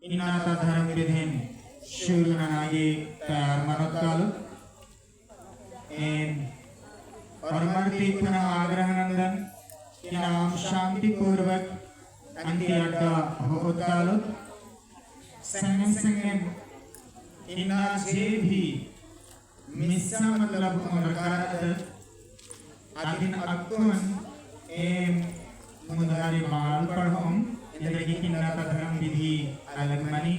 इनाता धर्म विधिन शूरनागे तैयार मनोत्काल एन और मरती पुनः आग्रह नंदन कि नाम शांति पूर्वक अंति अड्डा हो उत्काल संगम संगम इना जे भी मिस्सा मतलब उनकारत अदिन अक्कुन एम मुंदारी माल पढ़ों इंद्रजी की नाता धर्म विधि अलग मनी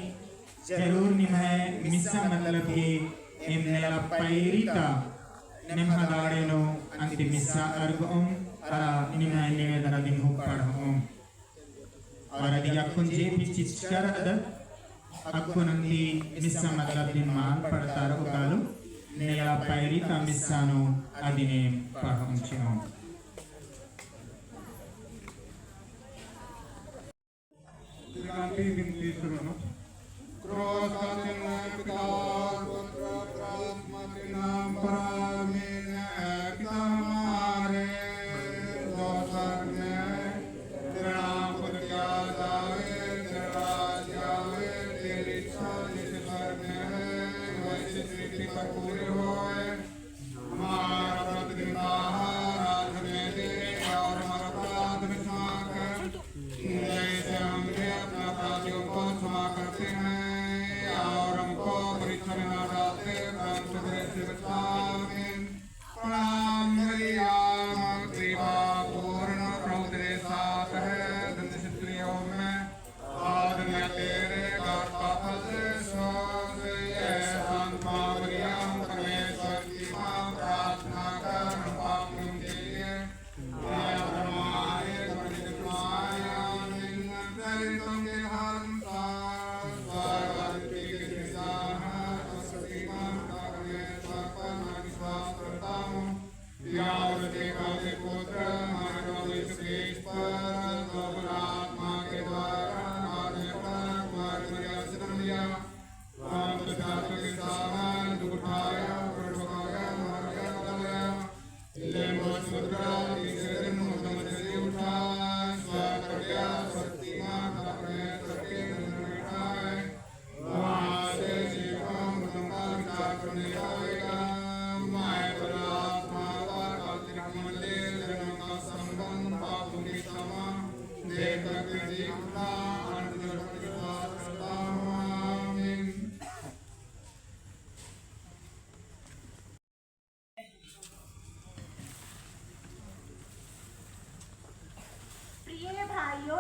जरूर निम्ह मिस्सा मतलब कि एम नेला पैरिता निम्ह दाड़े नो अंति मिस्सा अर्गों अरा निम्ह निवेदन दिन हो पढ़ों और यदि अक्कुन जे भी चीज कर अक्कुन अंति मिस्सा मतलब दिन मान पढ़ता रहो कालू नेला पैरिता मिस्सा नो अदिने पढ़ों चिनों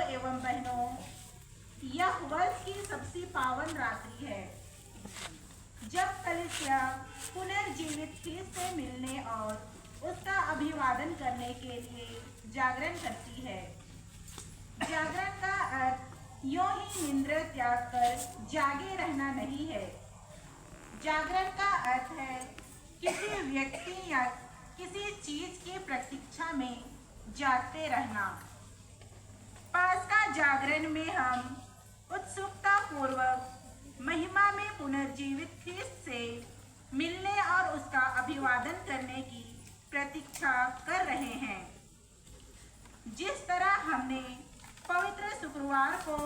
एवं बहनों, यह वर्ष की सबसे पावन रात्रि है जब कलिसिया पुनर्जीवित ख्रीस्त से मिलने और उसका अभिवादन करने के लिए जागरण करती है। जागरण का अर्थ यूं ही निंद्रा त्याग कर जागे रहना नहीं है। जागरण का अर्थ है किसी व्यक्ति या किसी चीज की प्रतीक्षा में जागते रहना। पास्का जागरण में हम उत्सुकता पूर्वक महिमा में पुनर्जीवित ख्रीस्त से मिलने और उसका अभिवादन करने की प्रतीक्षा कर रहे हैं। जिस तरह हमने पवित्र शुक्रवार को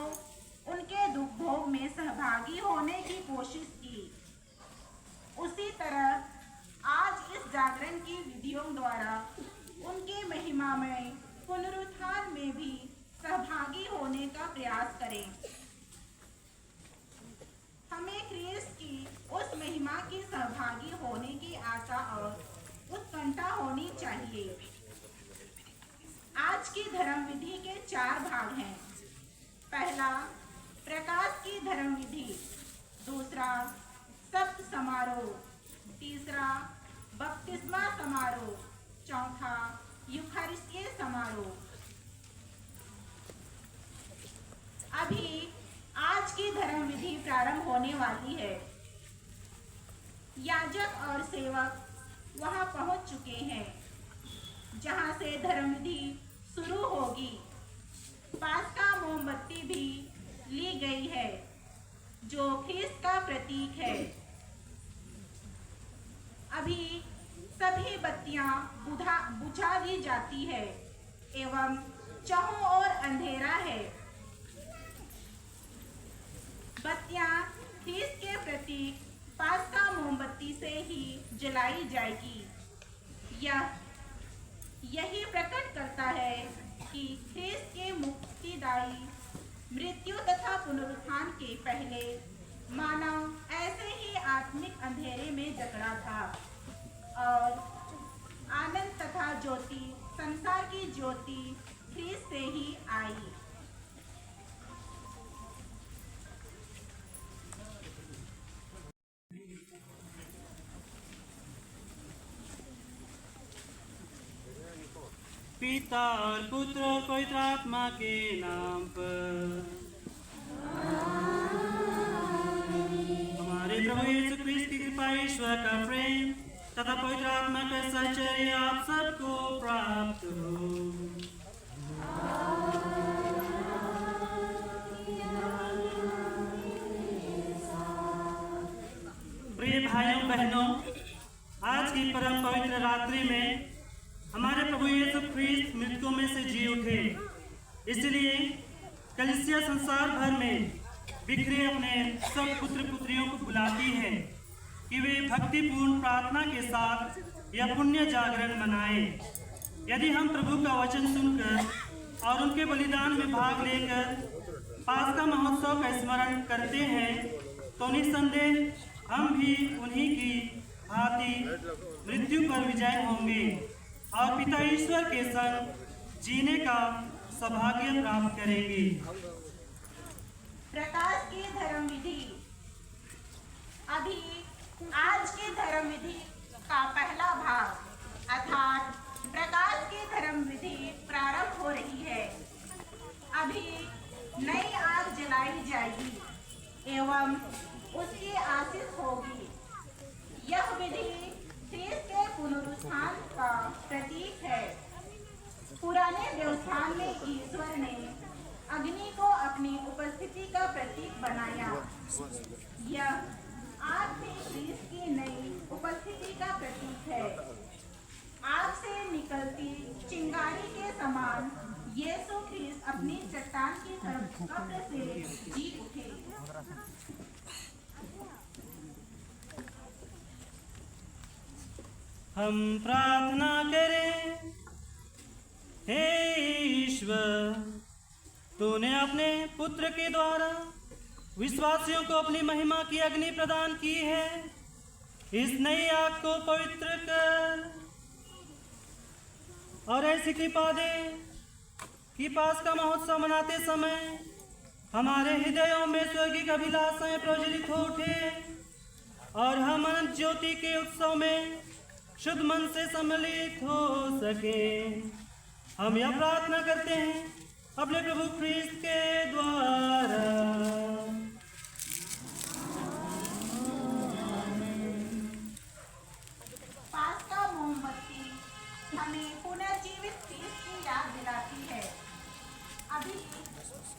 उनके दुख भोग में सहभागी होने की कोशिश की, उसी तरह आज इस जागरण की विधियों द्वारा उनके महिमा में पुनरुत्थान में भी सहभागी होने का प्रयास करें। हमें ख्रीस्त की उस महिमा की सहभागी होने की आशा और उत्कंठा होनी चाहिए। आज की धर्म विधि के 4 भाग हैं। पहला, प्रकाश की धर्म विधि। दूसरा, सप्त समारोह। तीसरा, बपतिस्मा समारोह। चौथा, यूखारिस्तीय समारोह। अभी आज की धर्म विधि प्रारंभ होने वाली है। याजक और सेवक वहां पहुंच चुके हैं जहां से धर्म विधि शुरू होगी। पास्का मोमबत्ती भी ली गई है जो ख्रीस्त का प्रतीक है। अभी सभी बत्तियां बुझा दी जाती है एवं चारों ओर अंधेरा है। बत्तियां ख्रीस्त के प्रतीक पास्का मोमबत्ती से ही जलाई जाएगी। यही प्रकट करता है कि ख्रीस्त के मुक्तिदायी मृत्यु तथा पुनरुत्थान के पहले मानव ऐसे ही आत्मिक अंधेरे में जकड़ा था और आनंद तथा ज्योति, संसार की ज्योति ख्रीस्त से ही आई। पिता और पुत्र और पवित्र आत्मा के नाम पर। हमारे प्रभु यीशु क्रिस्त की कृपा, ईश्वर का प्रेम तथा पवित्र आत्मा का साहचर्य आप सबको प्राप्त हो। प्रिय भाइयों बहनों, आज की परम पवित्र रात्रि में हमारे प्रभु यीशु ख्रीस्त मृतकों में से जी उठे। इसलिए कलीसिया संसार भर में बिखरे अपने सब पुत्र पुत्रियों को बुलाती है कि वे भक्तिपूर्ण प्रार्थना के साथ यह पुण्य जागरण मनाएं। यदि हम प्रभु का वचन सुनकर और उनके बलिदान में भाग लेकर पास्का महोत्सव का स्मरण करते हैं तो निस्संदेह हम भी उन्हीं की भांति मृत्यु पर विजय होंगे और पिता ईश्वर के संग जीने का सौभाग्य प्राप्त करेंगे। प्रकाश की धर्म विधि। अभी आज की धर्म विधि का पहला भाग अर्थात प्रकाश की धर्म विधि प्रारंभ हो रही है। अभी नई आग जलाई जाएगी एवं उसकी आशीष होगी। यह विधि ख्रीस्त के पुनरुत्थान का प्रतीक है। पुराने व्यवस्थान में ईश्वर ने अग्नि को अपनी उपस्थिति का प्रतीक बनाया। यह आग में ख्रीस्त की नई उपस्थिति का प्रतीक है। आग से निकलती चिंगारी के समान यीशु ख्रीस्त अपनी चट्टान की कब्र से जी उठे। हम प्रार्थना करें। हे ईश्वर, तूने अपने पुत्र के द्वारा विश्वासियों को अपनी महिमा की अग्नि प्रदान की है। इस नई आग को पवित्र कर और ऐसी कृपा दे कि पास्का महोत्सव मनाते समय हमारे हृदयों में स्वर्गीय अभिलाषाएं प्रज्वलित हो उठे और हम अनंत ज्योति के उत्सव में शुद्ध मन से सम्मिलित हो सके। हम यह प्रार्थना करते हैं अपने प्रभु ख्रीस्त के द्वारा। पास्का मोमबत्ती हमें पुनर्जीवित ख्रीस्त की याद दिलाती है। अभी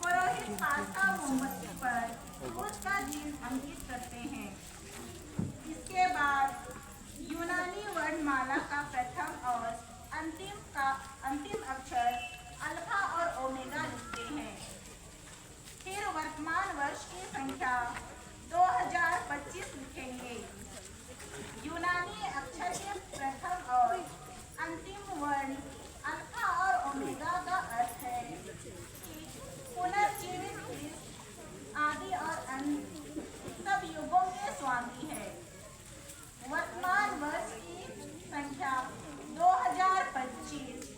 पुरोहित पास्का मोमबत्ती पर क्रूस का चिन्ह अंकित करते हैं। इसके बाद यूनानी वर्णमाला का प्रथम और अंतिम अक्षर अल्फा और ओमेगा लिखते हैं। फिर वर्तमान वर्ष की संख्या 2025 लिखेंगे। यूनानी अक्षर के प्रथम और अंतिम वर्ण अल्फा और ओमेगा का अर्थ है कि पुनर्जीवित ख्रीस्त आदि और अंत सब युगों के स्वामी है। वर्तमान वर्ष की संख्या 2025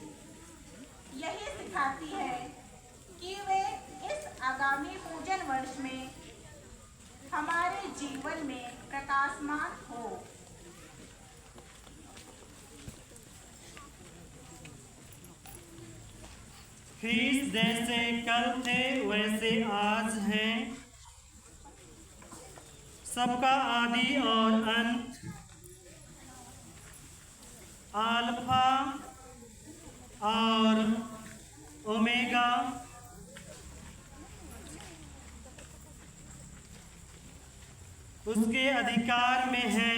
यही सिखाती है कि वे इस आगामी पूजन वर्ष में हमारे जीवन में प्रकाशमान हो। ख्रीस्त जैसे कल थे वैसे आज हैं, सबका आदि और अंत, अल्फा और ओमेगा, उसके अधिकार में है।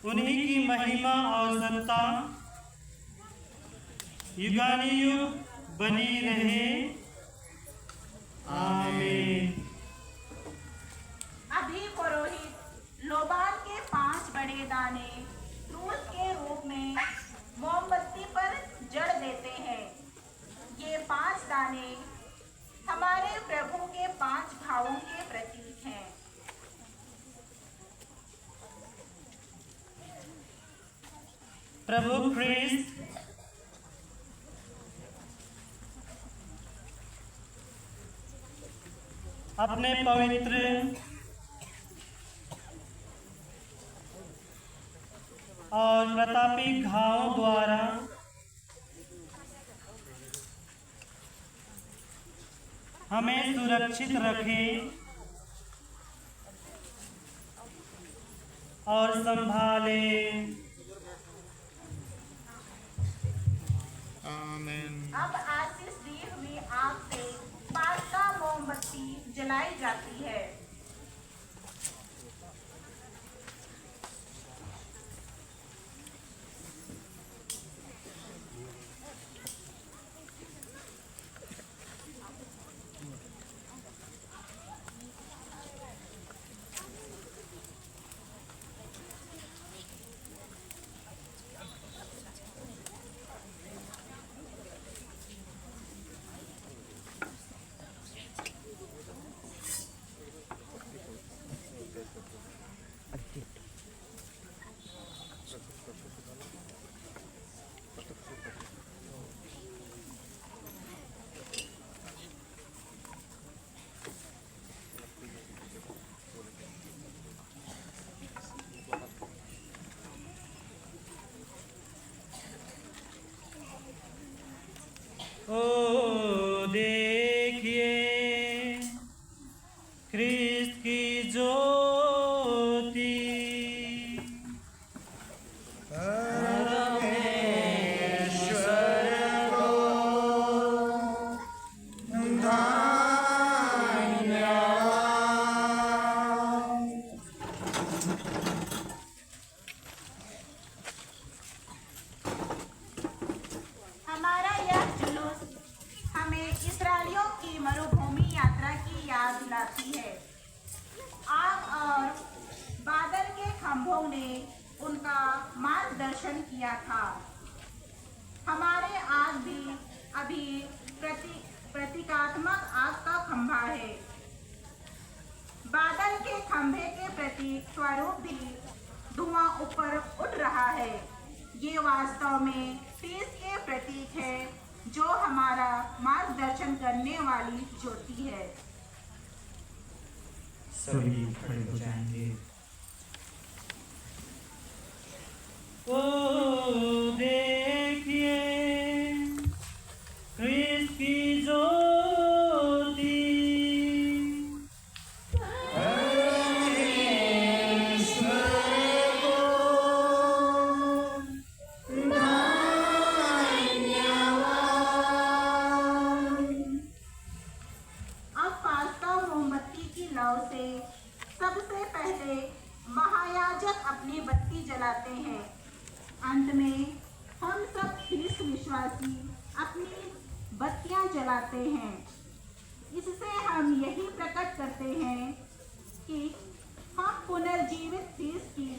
उन्हीं की महिमा और सत्ता युगानुयुग बनी रहे। हमारे प्रभु के 5 भावों के प्रतीक हैं। प्रभु ख्रीस्त अपने पवित्र और प्रतापी घावों द्वारा हमें सुरक्षित रखे और संभाले। आमीन। अब आशीष दी हुई आग से पास्का मोमबत्ती जलाई जाती है। ओ देखिए ख्रीस्त की ज्योति। हमारा यह जुलूस हमें इस्राएलियों की मरुभूमि यात्रा की याद दिलाती है। आग और बादल के खंभों ने उनका मार्गदर्शन किया था। हमारे आग भी अभी प्रतीकात्मक आग का खंभा है। बादल के खंभे के प्रतीक स्वरूप भी धुआं ऊपर उठ रहा है। ये वास्तव में ख्रीस्त के प्रतीक है, जो हमारा मार्गदर्शन करने वाली ज्योति है। सभी खड़े हो जाएंगे। ओ देखिए ख्रीस्त की ज्योति। अब पास्का मोमबत्ती की लौ से सबसे पहले महायाजक अपनी बत्ती जलाते हैं। अंत में हम सब ख्रीस्त विश्वासी अपनी बत्तियां जलाते हैं। इससे हम यही प्रकट करते हैं कि हम पुनर्जीवित ख्रीस्त की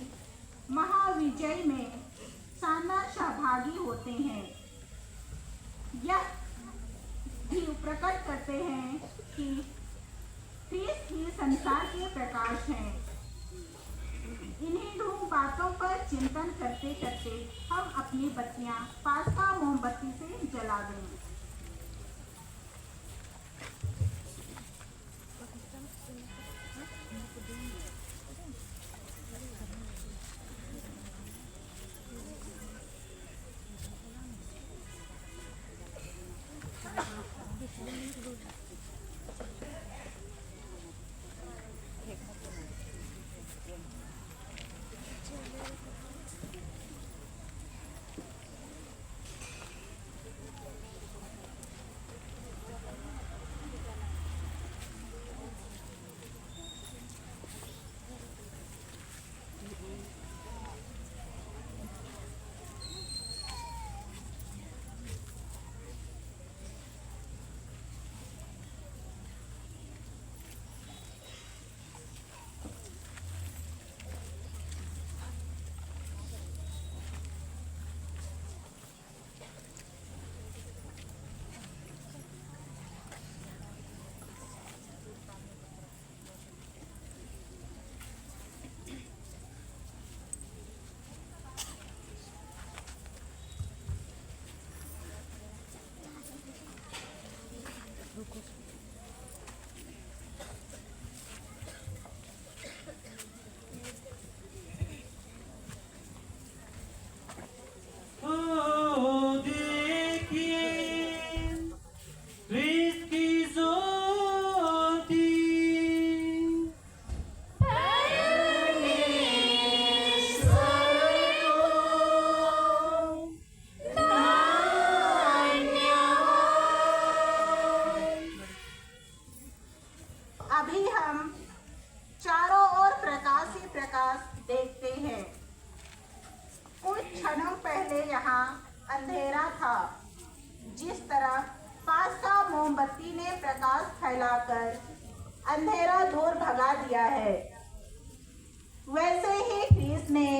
महाविजय में शानदार सहभागी होते हैं। यह भी प्रकट करते हैं कि ख्रीस्त ही संसार के प्रकाश हैं। इन्हीं दो बातों पर चिंतन करते करते हम अपनी बत्तियां पास्का मोमबत्ती से जला दें। प्रकाश देखते हैं। कुछ क्षणों पहले यहाँ अंधेरा था। जिस तरह पास का मोमबत्ती ने प्रकाश फैलाकर अंधेरा दूर भगा दिया है, वैसे ही ख्रीस्त ने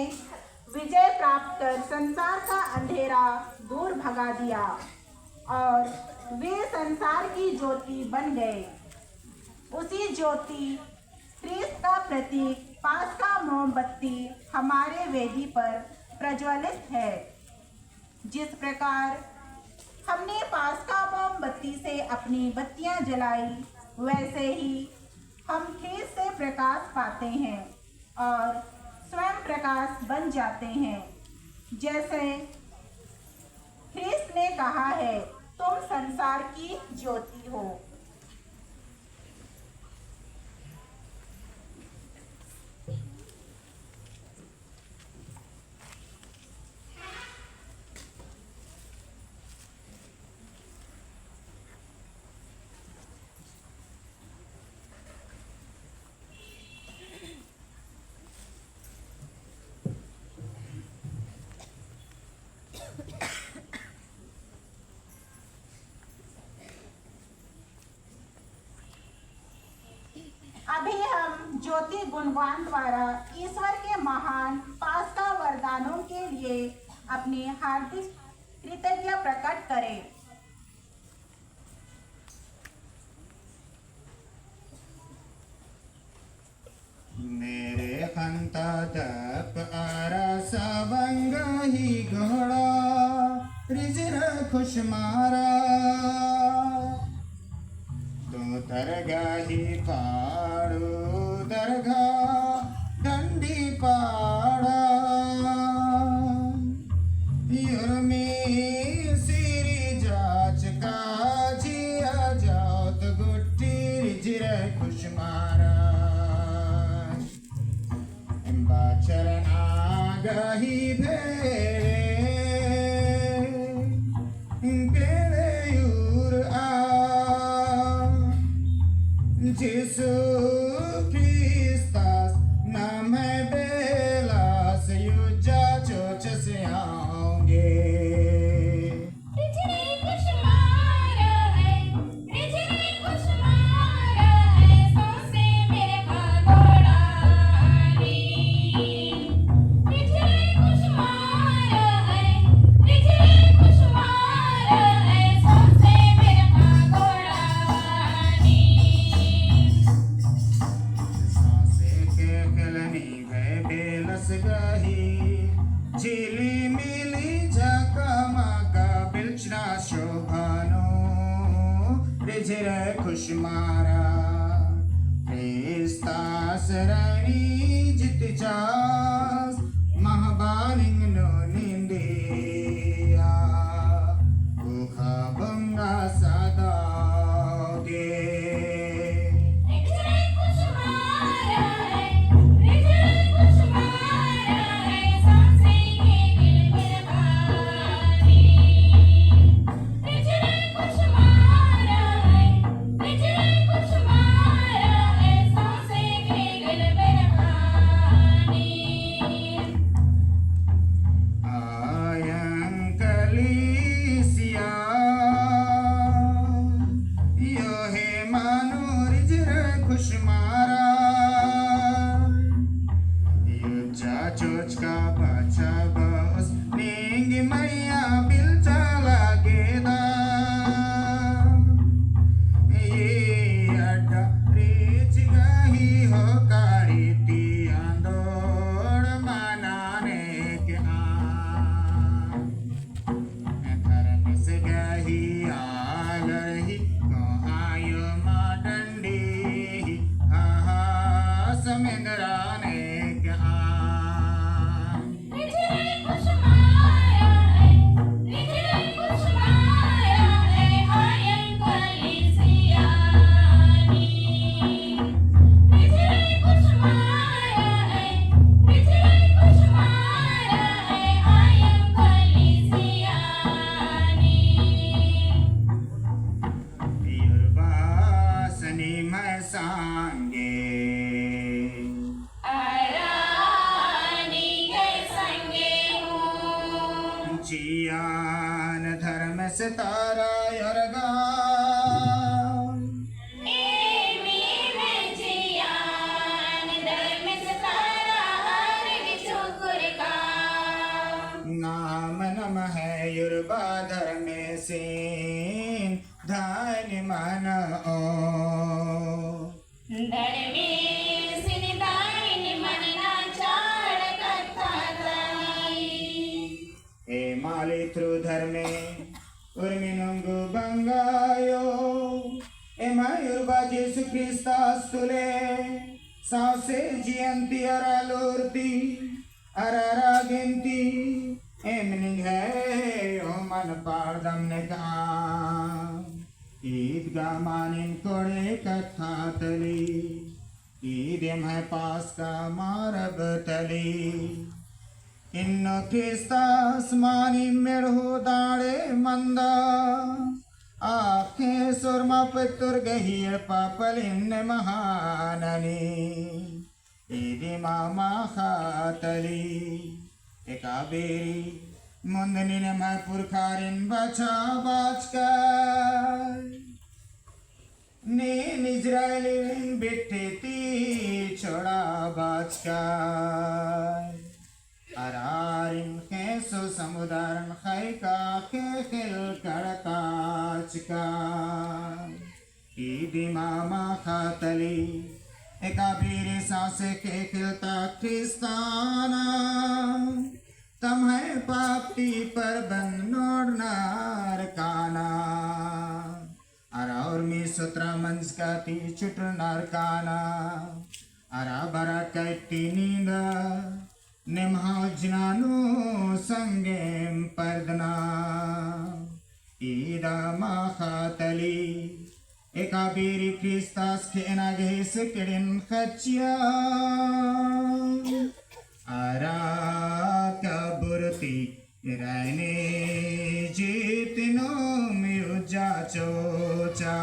विजय प्राप्त कर संसार का अंधेरा दूर भगा दिया और वे संसार की ज्योति बन गए। उसी ज्योति ख्रीस्त का प्रतीक पास का मोमबत्ती हमारे वेदी पर प्रज्वलित है। जिस प्रकार हमने पास का मोमबत्ती से अपनी बत्तियां जलाई, वैसे ही हम ख्रीस्त से प्रकाश पाते हैं और स्वयं प्रकाश बन जाते हैं। जैसे ख्रीस्त ने कहा है, तुम संसार की ज्योति हो। अभी हम ज्योति गुणगान द्वारा ईश्वर के महान पास का वरदानों के लिए अपनी हार्दिक कृतज्ञता प्रकट करें। मेरे खंता तप आरा सवंग ही घोड़ा रिजर खुश मारा तो दरगा ही पाड़ो दरगा डंडी पाड़ा युर्मी सिरी जाच का जिया जाओ तो गुट्टी रिजर खुश मारा चरना गही भेड़े यूर आ जिसु क्रिस्तास नाम है बेलास युजा चोच से आओगे। झिली मिली झकमका बिलचना शोभानो रिझिर खुश मारा क्रिस्तास रणी जित जास महाबालिंग नो निंदिया भूखा बंगा सदा गे। चोच का बच्चा बस नींग मैया बिल चला गेदा ये अड्डा रेच गही हो कारी ती आंदोड़ मनाने के धर्म से गही आल ही को आयो माडंडी हा हा समेंदराने के sange ara सितारा यरगा नाम नमः युर्बा धर्मे सेन धान्य मन ओ हे माली थ्रु धर्मे उर्मिनुंगु बंगायो ए मयुर्बा जेसु क्रिस्तास्तुले सासे जियंती अरालोर्ती अरारागिंती एमनिंग है ओ मन पारदम ने कहा ईदगा मानिन कोड़े कथा तली ईदेम है पास का मारब तली इन्नो क्रिस्तास मानी मेढ़ो दाड़े मंदा आँखें सुरमा पितुर गहिर पापलिन महाननी ईदी मामा खातली एकाबेरी मुंदनी ने मैं पुरखारिन बचा बाचकर ने इजराइलिन बिट्टी छोड़ा बाचकर अरारिन कैसो समुदारन खैका के खिल कड़काच का ईदी मामा खातली एकाबीरी सांसे के खिलता क्रिस्ताना तम है पापी पर बंदोड़नार काना अरा और मी सुत्रा मंज का ती चुटनार काना अरा बरा कैटी नींदा निम्हा जनानो संगेम पर्दना ईदा माखातली एकाबीरी क्रिस्तास के नागेस किड़िन खचिया आरा कबुरती रायने जीतनो म्युजा चोचा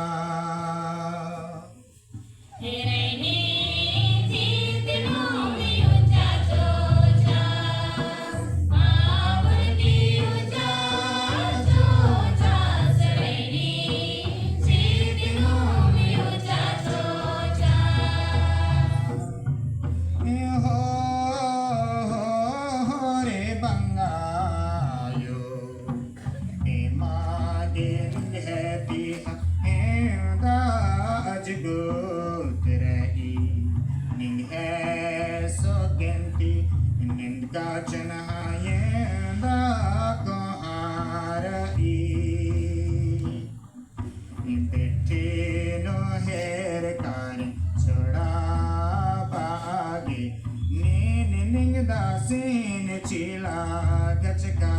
Dasin chila gachka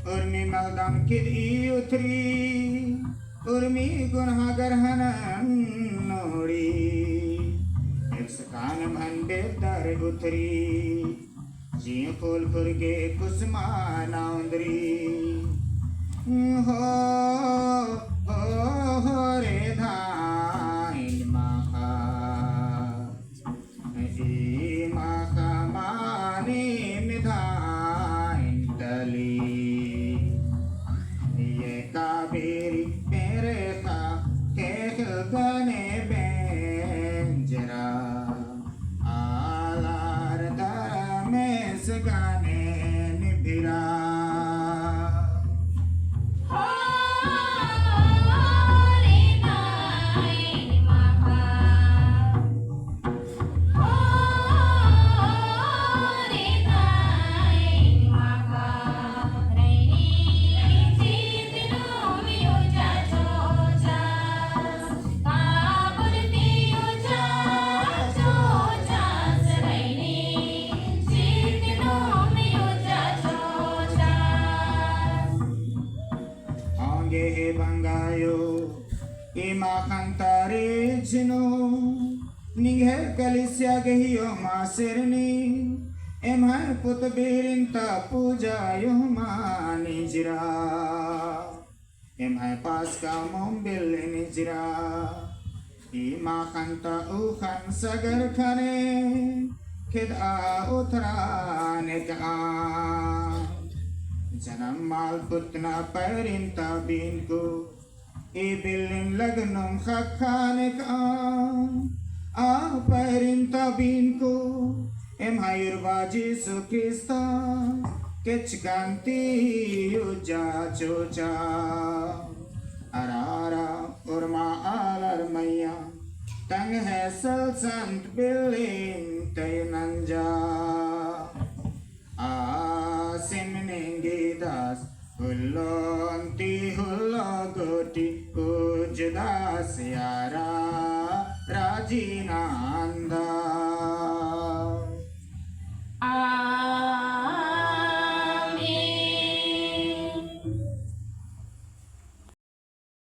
Urmi maldam kidi utri Urmi gunhagar hanan nori Eksakan man bedar utri Ji ful furge kusma naundri Ho ho re dha in ma kha i ma kha ma ni mi dha in tali ye kabiri mere kha ke gane benjara alar dara mes gane nibira Angge bangayo ima kantare jino ninghe kalisya gehiyo masirni emhar put birinta puja yo manijra emhar paska mombil nijra ima kanta ukhan sagar khane khida utrane ka Janam mal putna perinta binku ibilin lagnum khakhanek perinta binku em hayurva Jesu Krista kechganti uja chocha arara urma alar maya tang hesel sant bilin taynanja Simningidas Hulonti hulogoti Ujadas Yara Rajinanda